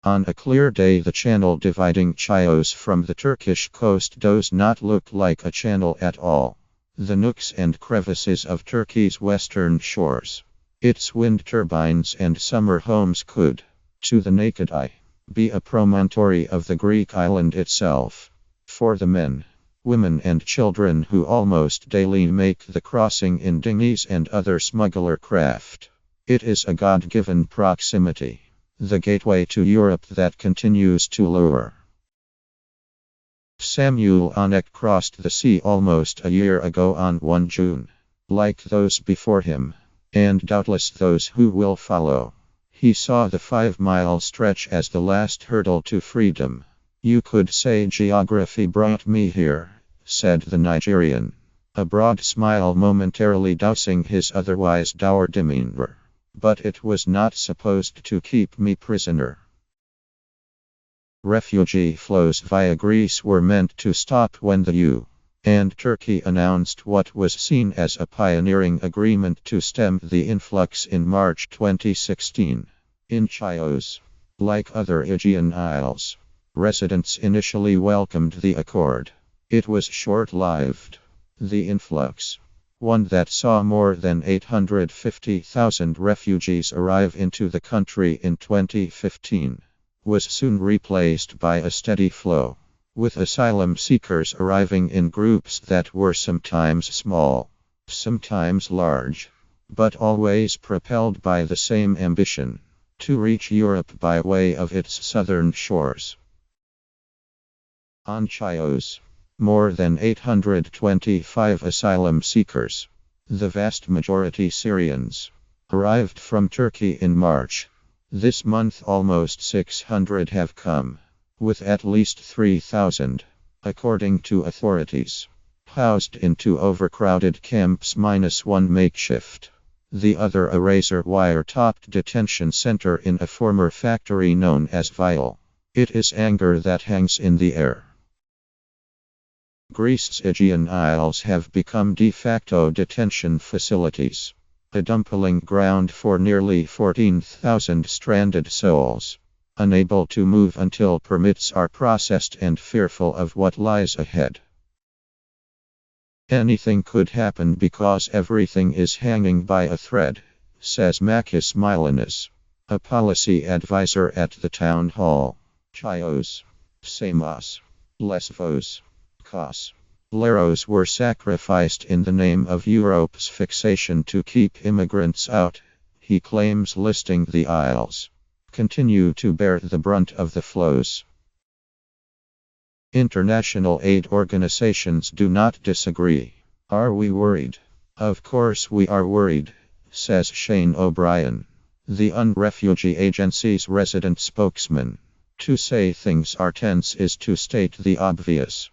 On a clear day, the channel dividing Chios from the Turkish coast does not look like a channel at all. The nooks and crevices of Turkey's western shores, its wind turbines and summer homes could, to the naked eye, be a promontory of the Greek island itself. For the men, women and children who almost daily make the crossing in dinghies and other smuggler craft, it is a God-given proximity, the gateway to Europe that continues to lure. Samuel Onek crossed the sea almost a year ago on 1 June. Like those before him, and doubtless those who will follow, he saw the 5-mile stretch as the last hurdle to freedom. "You could say geography brought me here," said the Nigerian, a broad smile momentarily dousing his otherwise dour demeanor. "But it was not supposed to keep me prisoner." Refugee flows via Greece were meant to stop when the EU and Turkey announced what was seen as a pioneering agreement to stem the influx in March 2016. In Chios, like other Aegean isles, residents initially welcomed the accord. It was short-lived. The influx, one that saw more than 850,000 refugees arrive into the country in 2015, was soon replaced by a steady flow, with asylum seekers arriving in groups that were sometimes small, sometimes large, but always propelled by the same ambition: to reach Europe by way of its southern shores. On Chios, more than 825 asylum seekers, the vast majority Syrians, arrived from Turkey in March. This month almost 600 have come, with at least 3,000, according to authorities, housed in 2 overcrowded camps minus 1 makeshift, the other a razor-wire-topped detention center in a former factory known as Vial. It is anger that hangs in the air. Greece's Aegean Isles have become de facto detention facilities, a dumping ground for nearly 14,000 stranded souls, unable to move until permits are processed and fearful of what lies ahead. "Anything could happen because everything is hanging by a thread," says Makis Mylonas, a policy advisor at the town hall. Chios, Samos, Lesvos, Kos, Leros were sacrificed in the name of Europe's fixation to keep immigrants out, he claims, listing the isles continue to bear the brunt of the flows. International aid organizations do not disagree. "Are we worried? Of course we are worried," says Shane O'Brien, the UN Refugee Agency's resident spokesman. To say things are tense is to state the obvious.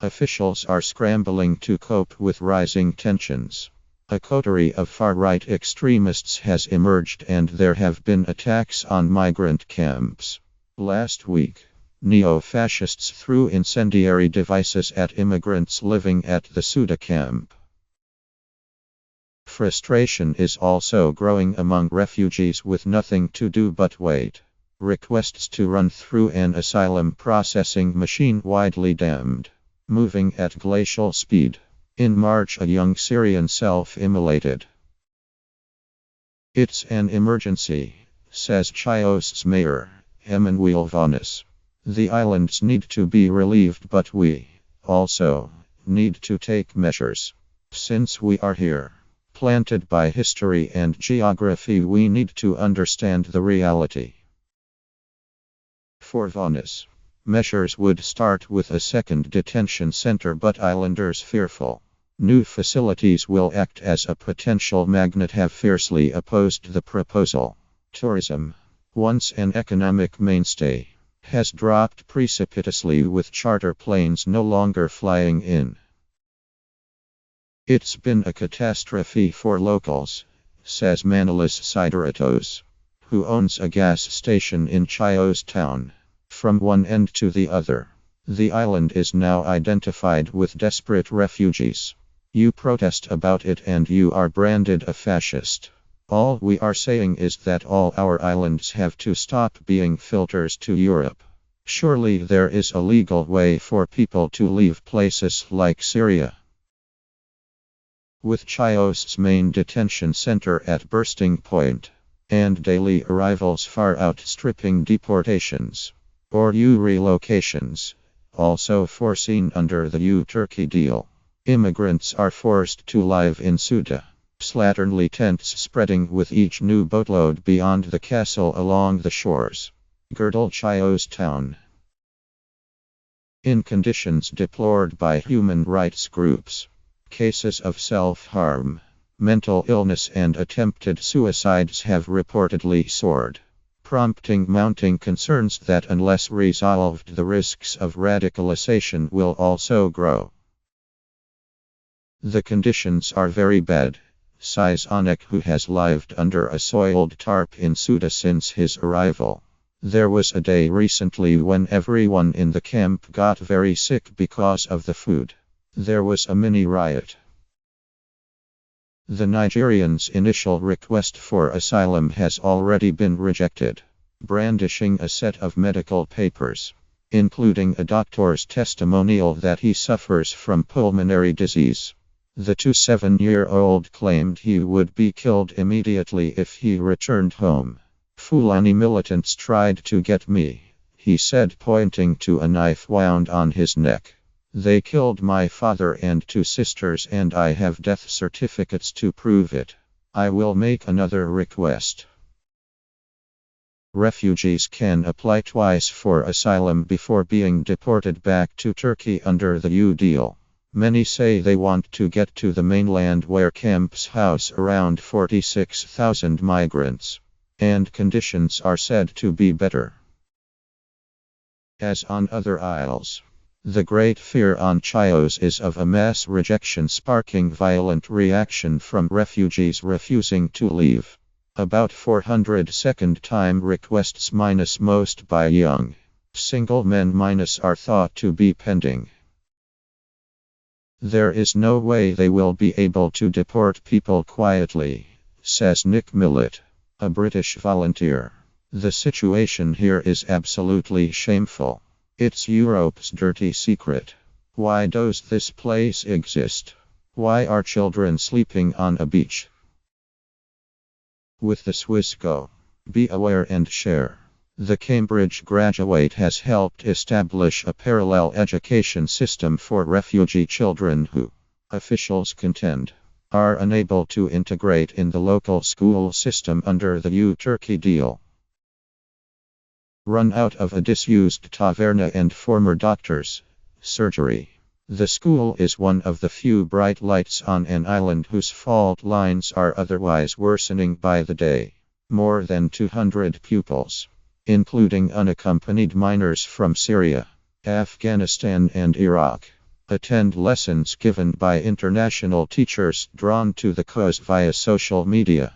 Officials are scrambling to cope with rising tensions. A coterie of far-right extremists has emerged and there have been attacks on migrant camps. Last week, neo-fascists threw incendiary devices at immigrants living at the Suda camp. Frustration is also growing among refugees with nothing to do but wait. Requests to run through an asylum processing machine widely damned, moving at glacial speed. In March, a young Syrian self-immolated. "It's an emergency," says Chios' mayor, Emanuel Vanis. "The islands need to be relieved, but we also need to take measures. Since we are here, planted by history and geography, we need to understand the reality." For Vanis, measures would start with a second detention center, but islanders fearful new facilities will act as a potential magnet have fiercely opposed the proposal. Tourism, once an economic mainstay, has dropped precipitously with charter planes no longer flying in. "It's been a catastrophe for locals," says Manolis Sideratos, who owns a gas station in Chios town. From one end to the other, the island is now identified with desperate refugees. You protest about it and you are branded a fascist. All we are saying is that all our islands have to stop being filters to Europe. Surely there is a legal way for people to leave places like Syria. With Chios' main detention center at bursting point, and daily arrivals far outstripping deportations, or U relocations, also foreseen under the U-Turkey deal, immigrants are forced to live in slatternly tents spreading with each new boatload beyond the castle along the shores. Girdle Chios town. In conditions deplored by human rights groups, cases of self-harm, mental illness and attempted suicides have reportedly soared, prompting mounting concerns that unless resolved the risks of radicalization will also grow. The conditions are very bad, says Onek, who has lived under a soiled tarp in Suda since his arrival. There was a day recently when everyone in the camp got very sick because of the food. There was a mini riot. The Nigerian's initial request for asylum has already been rejected, brandishing a set of medical papers, including a doctor's testimonial that he suffers from pulmonary disease. The 27-year-old claimed he would be killed immediately if he returned home. Fulani militants tried to get me, he said, pointing to a knife wound on his neck. They killed my father and 2 sisters and I have death certificates to prove it. I will make another request. Refugees can apply twice for asylum before being deported back to Turkey under the U deal. Many say they want to get to the mainland where camps house around 46,000 migrants, and conditions are said to be better. As on other isles, the great fear on Chios is of a mass rejection sparking violent reaction from refugees refusing to leave. About 400 second-time requests minus most by young single men minus are thought to be pending. There is no way they will be able to deport people quietly, says Nick Millett, a British volunteer. The situation here is absolutely shameful. It's Europe's dirty secret. Why does this place exist? Why are children sleeping on a beach? With the Swiss Go. Be aware and share. The Cambridge graduate has helped establish a parallel education system for refugee children who, officials contend, are unable to integrate in the local school system under the U-Turkey deal. Run out of a disused taverna and former doctor's surgery. The school is one of the few bright lights on an island whose fault lines are otherwise worsening by the day. More than 200 pupils, including unaccompanied minors from Syria, Afghanistan and Iraq, attend lessons given by international teachers drawn to the cause via social media.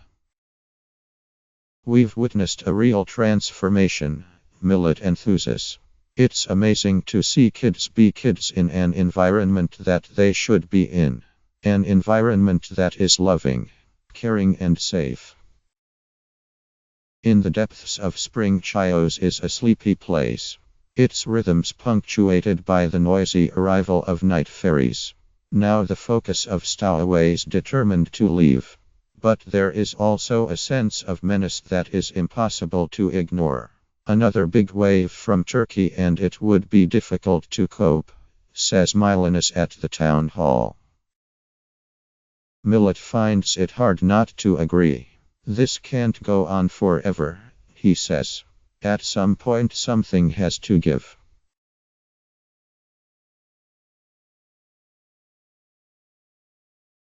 We've witnessed a real transformation, Millet enthuses. It's amazing to see kids be kids in an environment that they should be in. An environment that is loving, caring and safe. In the depths of spring, Chios is a sleepy place. Its rhythms punctuated by the noisy arrival of night ferries. Now the focus of stowaways determined to leave. But there is also a sense of menace that is impossible to ignore. Another big wave from Turkey and it would be difficult to cope, says Milanus at the town hall. Millet finds it hard not to agree. This can't go on forever, he says. At some point something has to give.